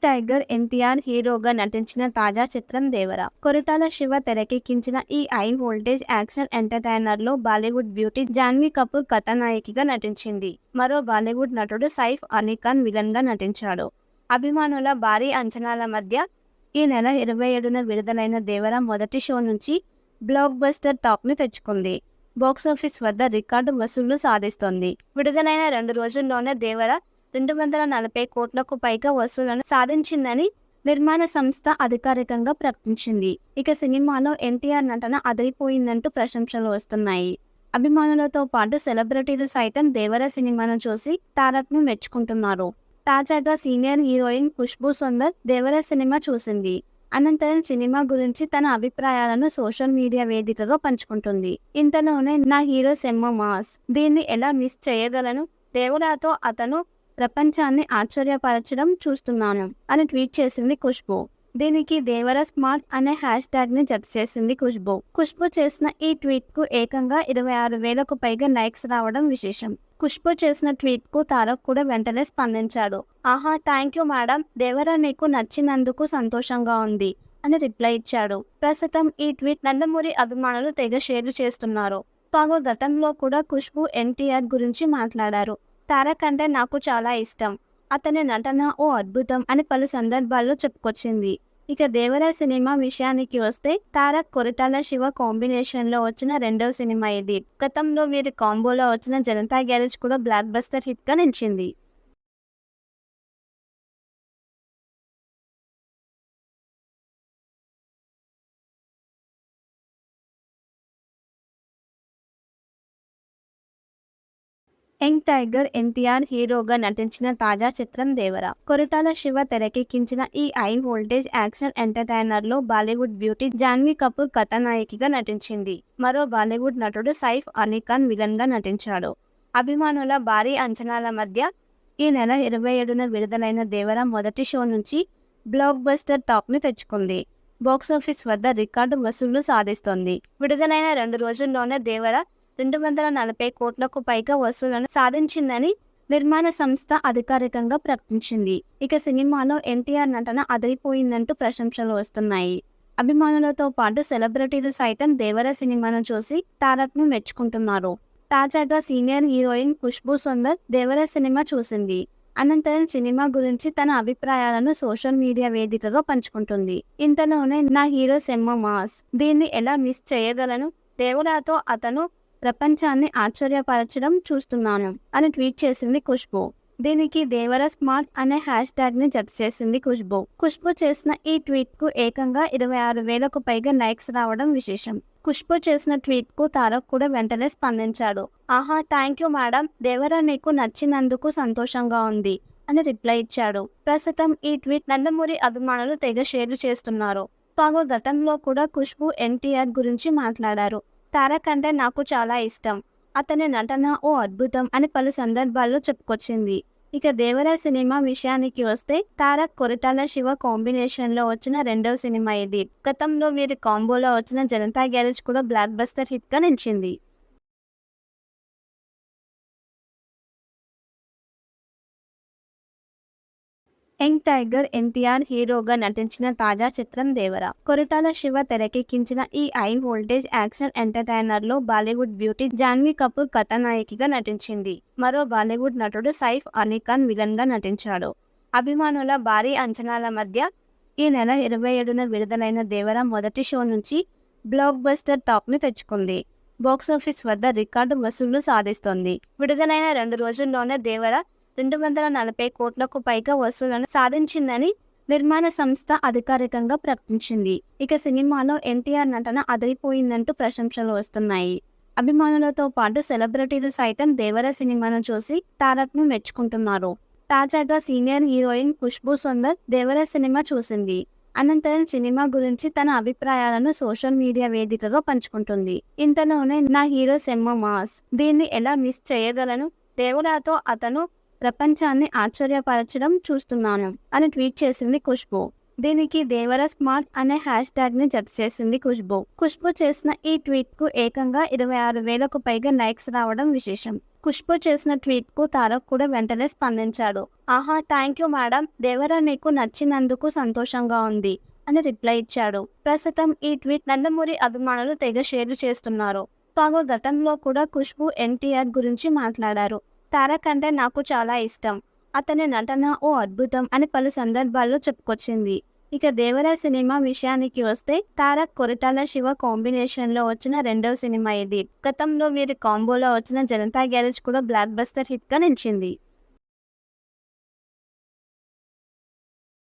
Tiger NTR హీరోగా నటించిన తాజా చిత్రం దేవర. కొరటాల శివ తెరకెక్కించిన ఈ హై వోల్టేజ్ యాక్షన్ ఎంటర్టైనర్ లో బాలీవుడ్ బ్యూటీ జాన్వీ కపూర్ కథానాయికగా నటించింది. మరో బాలీవుడ్ నటుడు సైఫ్ అలీ ఖాన్ విలన్ గా నటించాడు. అభిమానుల భారీ అంచనాల మధ్య ఈ నెల 27న విడుదలైన దేవర మొదటి షో నుంచి బ్లాక్ బస్టర్ టాక్ ని తెచ్చుకుంది. బాక్సాఫీస్ వద్ద రికార్డు వసూళ్లు సాధిస్తోంది. విడుదలైన 2 రోజుల్లోనే దేవర 240 కోట్లకు పైగా వసూళ్లను సాధించిందని నిర్మాణ సంస్థ అధికారికంగా ప్రకటించింది. ఇక సినిమాలో ఎన్టీఆర్ నటన అదిరిపోయిందంటూ ప్రశంసలు వస్తున్నాయి. అభిమానులతో పాటు సెలబ్రిటీలు సైతం దేవర సినిమాను చూసి తారక్ ను మెచ్చుకుంటున్నారు. తాజాగా సీనియర్ హీరోయిన్ ఖుష్బూ సుందర్ దేవర సినిమా చూసింది. అనంతరం సినిమా గురించి తన అభిప్రాయాలను సోషల్ మీడియా వేదికగా పంచుకుంటుంది. ఇంతలోనే నా హీరో సెమ్మ మాస్, దీన్ని ఎలా మిస్ చేయగలను, దేవరతో అతను ప్రపంచాన్ని ఆశ్చర్యపరచడం చూస్తున్నాను అని ట్వీట్ చేసింది ఖుష్బూ. దీనికి దేవర స్మార్ట్ అనే హ్యాష్ ట్యాగ్ ని జత చేసింది ఖుష్బూ. ఖుష్బూ చేసిన ఈ ట్వీట్ కు ఏకంగా 26,000కు పైగా లైక్స్ రావడం విశేషం. ఖుష్బూ చేసిన ట్వీట్ కు తారక్ కూడా వెంటనే స్పందించాడు. ఆహా, థ్యాంక్ యూ మేడం, దేవర మీకు నచ్చినందుకు సంతోషంగా ఉంది అని రిప్లై ఇచ్చాడు. ప్రస్తుతం ఈ ట్వీట్ నందమూరి అభిమానులు తెగ షేర్ చేస్తున్నారు. తాను గతంలో కూడా ఖుష్బూ ఎన్టీఆర్ గురించి మాట్లాడారు. తారక్ అంటే నాకు చాలా ఇష్టం, అతని నటన ఓ అద్భుతం అని పలు సందర్భాల్లో చెప్పుకొచ్చింది. ఇక దేవర సినిమా విషయానికి వస్తే తారక్ కొరటాల శివ కాంబినేషన్ లో వచ్చిన రెండవ సినిమా ఇది. గతంలో వీరి కాంబోలో వచ్చిన జనతా గ్యారేజ్ కూడా బ్లాక్ బస్టర్ హిట్ గా నిలిచింది. యంగ్ టైగర్ ఎన్టీఆర్ హీరోగా నటించిన తాజా చిత్రం దేవర. కొరటాల శివ తెరకెక్కించిన ఈ హై వోల్టేజ్ యాక్షన్ ఎంటర్టైనర్ లో బాలీవుడ్ బ్యూటీ జాన్వీ కపూర్ కథానాయికగా నటించింది. మరో బాలీవుడ్ నటుడు సైఫ్ అలీ ఖాన్ విలన్ గా నటించాడు. అభిమానుల భారీ అంచనాల మధ్య ఈ నెల 27న విడుదలైన దేవర మొదటి షో నుంచి బ్లాక్ బస్టర్ టాక్ ని తెచ్చుకుంది. బాక్సాఫీస్ వద్ద రికార్డు వసూళ్లు సాధిస్తోంది. విడుదలైన 2 రోజుల్లోనే దేవర 240 కోట్లకు పైగా వసూళ్లను సాధించిందని నిర్మాణ సంస్థ అధికారికంగా ప్రకటించింది. ఇక సినిమాలో ఎన్టీఆర్ నటన అదిరిపోయిందంటూ ప్రశంసలు వస్తున్నాయి. అభిమానులతో పాటు సెలబ్రిటీలు సైతం దేవర సినిమాను చూసి తారక్ ను మెచ్చుకుంటున్నారు. తాజాగా సీనియర్ హీరోయిన్ ఖుష్బూ సుందర్ దేవర సినిమా చూసింది. అనంతరం సినిమా గురించి తన అభిప్రాయాలను సోషల్ మీడియా వేదికగా పంచుకుంటుంది. ఇంతలోనే నా హీరో సెమ్మ మాస్, దీన్ని ఎలా మిస్ చేయగలను, దేవరతో అతను ప్రపంచాన్ని ఆశ్చర్యపరచడం చూస్తున్నాను అని ట్వీట్ చేసింది ఖుష్బూ. దీనికి దేవర స్మార్ట్ అనే హ్యాష్ ట్యాగ్ ని జత చేసింది ఖుష్బూ. ఖుష్బూ చేసిన ఈ ట్వీట్ కు ఏకంగా 26,000కు పైగా లైక్స్ రావడం విశేషం. ఖుష్బూ చేసిన ట్వీట్ కు తారక్ కూడా వెంటనే స్పందించాడు. ఆహా, థ్యాంక్ యూ మేడం, దేవర మీకు నచ్చినందుకు సంతోషంగా ఉంది అని రిప్లై ఇచ్చాడు. ప్రస్తుతం ఈ ట్వీట్ నందమూరి అభిమానులు తెగ షేర్ చేస్తున్నారు. తాను గతంలో కూడా ఖుష్బూ ఎన్టీఆర్ గురించి మాట్లాడారు. తారక్ అంటే నాకు చాలా ఇష్టం, అతని నటన ఓ అద్భుతం అని పలు సందర్భాల్లో చెప్పుకొచ్చింది. ఇక దేవర సినిమా విషయానికి వస్తే తారక్ కొరటాల శివ కాంబినేషన్ లో వచ్చిన రెండవ సినిమా ఇది. గతంలో వీరి కాంబోలో వచ్చిన జనతా గ్యారేజ్ కూడా బ్లాక్ బస్టర్ హిట్ గా నిలిచింది. యంగ్ టైగర్ ఎన్టీఆర్ హీరోగా నటించిన తాజా చిత్రం దేవర. కొరటాల శివ తెరకెక్కించిన ఈ హై వోల్టేజ్ యాక్షన్ ఎంటర్టైనర్ లో బాలీవుడ్ బ్యూటీ జాన్వీ కపూర్ కథానాయికగా నటించింది. మరో బాలీవుడ్ నటుడు సైఫ్ అలీ ఖాన్ విలన్ గా నటించాడు. అభిమానుల భారీ అంచనాల మధ్య ఈ నెల 27న విడుదలైన దేవర మొదటి షో నుంచి బ్లాక్ బస్టర్ టాక్ ని తెచ్చుకుంది. బాక్సాఫీస్ వద్ద రికార్డు వసూళ్లు సాధిస్తోంది. విడుదలైన 2 రోజుల్లోనే దేవర 240 కోట్లకు పైగా వసూళ్లను సాధించిందని నిర్మాణ సంస్థ అధికారికంగా ప్రకటించింది. ఇక సినిమాలో ఎన్టీఆర్ నటన అదిరిపోయిందంటూ ప్రశంసలు వస్తున్నాయి. అభిమానులతో పాటు సెలబ్రిటీలు సైతం దేవర సినిమాను చూసి తారక్ ను మెచ్చుకుంటున్నారు. తాజాగా సీనియర్ హీరోయిన్ ఖుష్బూ సుందర్ దేవర సినిమా చూసింది. అనంతరం సినిమా గురించి తన అభిప్రాయాలను సోషల్ మీడియా వేదికగా పంచుకుంటుంది. ఇంతలోనే నా హీరో సెమ్మ మాస్, దీన్ని ఎలా మిస్ చేయగలను, దేవరతో అతను ప్రపంచాన్ని ఆశ్చర్యపరచడం చూస్తున్నాను అని ట్వీట్ చేసింది ఖుష్బూ. దీనికి దేవర స్మార్ట్ అనే హ్యాష్ ట్యాగ్ ని జత చేసింది ఖుష్బూ. ఖుష్బూ చేసిన ఈ ట్వీట్ కు ఏకంగా 26,000కు పైగా లైక్స్ రావడం విశేషం. ఖుష్బు చేసిన ట్వీట్కు తారక్ కూడా వెంటనే స్పందించాడు. ఆహా, థ్యాంక్ యూ మేడం, దేవరా మీకు నచ్చినందుకు సంతోషంగా ఉంది అని రిప్లై ఇచ్చాడు. ప్రస్తుతం ఈ ట్వీట్ నందమూరి అభిమానులు తెగ షేర్లు చేస్తున్నారు. తాను గతంలో కూడా ఖుష్బు ఎన్టీఆర్ గురించి మాట్లాడారు. తారక్ అంటే నాకు చాలా ఇష్టం, అతని నటన ఓ అద్భుతం అని పలు సందర్భాల్లో చెప్పుకొచ్చింది. ఇక దేవరా సినిమా విషయానికి వస్తే తారక్ కొరటాల శివ కాంబినేషన్ లో వచ్చిన రెండవ సినిమా ఇది. గతంలో వీరి కాంబోలో వచ్చిన జనతా గ్యారేజ్ కూడా బ్లాక్ బస్టర్ హిట్ గా నిలిచింది.